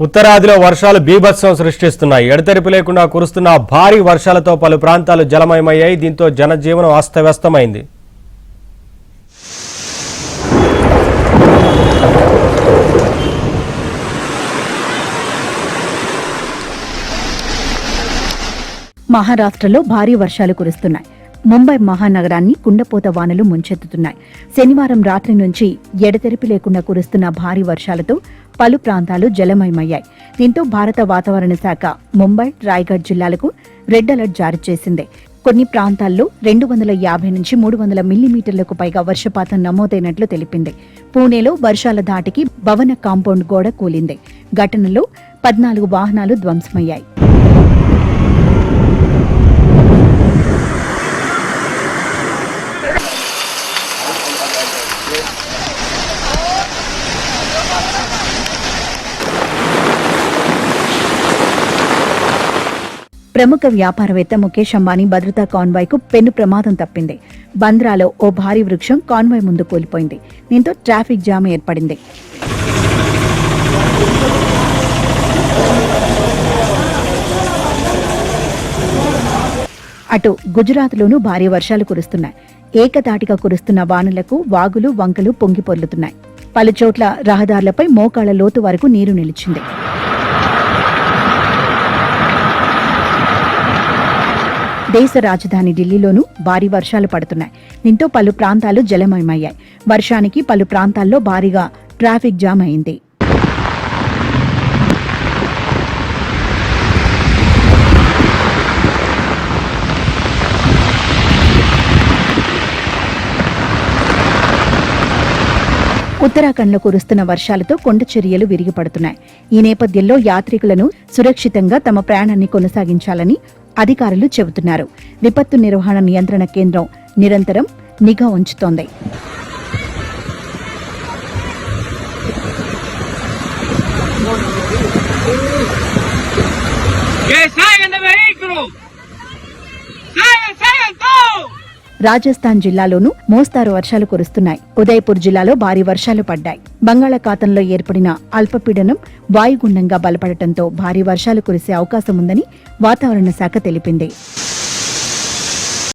ఉత్తరాదిలో వర్షాలు బీభత్సం సృష్టిస్తున్నాయి. ఎడతెరిపి లేకుండా కురుస్తున్న భారీ వర్షాలతో పలు ప్రాంతాలు జలమయమయ్యాయి. దీంతో జనజీవనం అస్తవ్యస్తమైంది. మహారాష్ట్రలో భారీ వర్షాలు కురుస్తున్నాయి. ముంబై మహానగరాన్ని కుండపోత వానలు ముంచెత్తుతున్నాయి. శనివారం రాత్రి నుంచి ఎడతెరిపి లేకుండా కురుస్తున్న భారీ వర్షాలతో పలు ప్రాంతాలు జలమయమయ్యాయి. దీంతో భారత వాతావరణ శాఖ ముంబై, రాయ్గఢ్ జిల్లాలకు రెడ్ అలర్ట్ జారీ చేసింది. కొన్ని ప్రాంతాల్లో 250 నుంచి 300 మిల్లీమీటర్లకు పైగా వర్షపాతం నమోదైనట్లు తెలిపింది. పూణేలో వర్షాల ధాటికి భవన కాంపౌండ్ గోడ కూలింది. ఘటనలో 14 వాహనాలు ధ్వంసమయ్యాయి. ప్రముఖ వ్యాపారవేత్త ముఖేష్ అంబానీ భద్రతా కాన్వాయ్ కు పెను ప్రమాదం తప్పింది. బంద్రాలో ఓ భారీ వృక్షం కాన్వాయ్ ముందు కూలిపోయింది. దీంతో ట్రాఫిక్ జామ్ ఏర్పడింది. అటు గుజరాత్లోనూ భారీ వర్షాలు కురుస్తున్నాయి. ఏకతాటిగా కురుస్తున్న వానలకు వాగులు, వంకలు పొంగిపొర్లుతున్నాయి. పలుచోట్ల రహదారులపై మోకాళ్ల లోతు వరకు నీరు నిలిచింది. దేశ రాజధాని ఢిల్లీలోనూ భారీ వర్షాలు పడుతున్నాయి. దీంతో పలు ప్రాంతాలు జలమయమయ్యాయి. వర్షానికి పలు ప్రాంతాల్లో భారీగా ట్రాఫిక్ జామ్ అయింది. ఉత్తరాఖండ్లో కురుస్తున్న వర్షాలతో కొండ చర్యలు విరిగిపడుతున్నాయి. ఈ నేపథ్యంలో యాత్రికులను సురక్షితంగా తమ ప్రయాణాన్ని కొనసాగించాలని అధికారులు చెబుతున్నారు. విపత్తు నిర్వహణ నియంత్రణ కేంద్రం నిరంతరం నిఘా ఉంచుతోంది. రాజస్థాన్ జిల్లాలోనూ మోస్తారు వర్షాలు కురుస్తున్నాయి. ఉదయపూర్ జిల్లాలో భారీ వర్షాలు పడ్డాయి. బంగాళాఖాతంలో ఏర్పడిన అల్పపీడనం వాయుగుండంగా బలపడటంతో భారీ వర్షాలు కురిసే అవకాశం ఉందని వాతావరణ శాఖ తెలిపింది.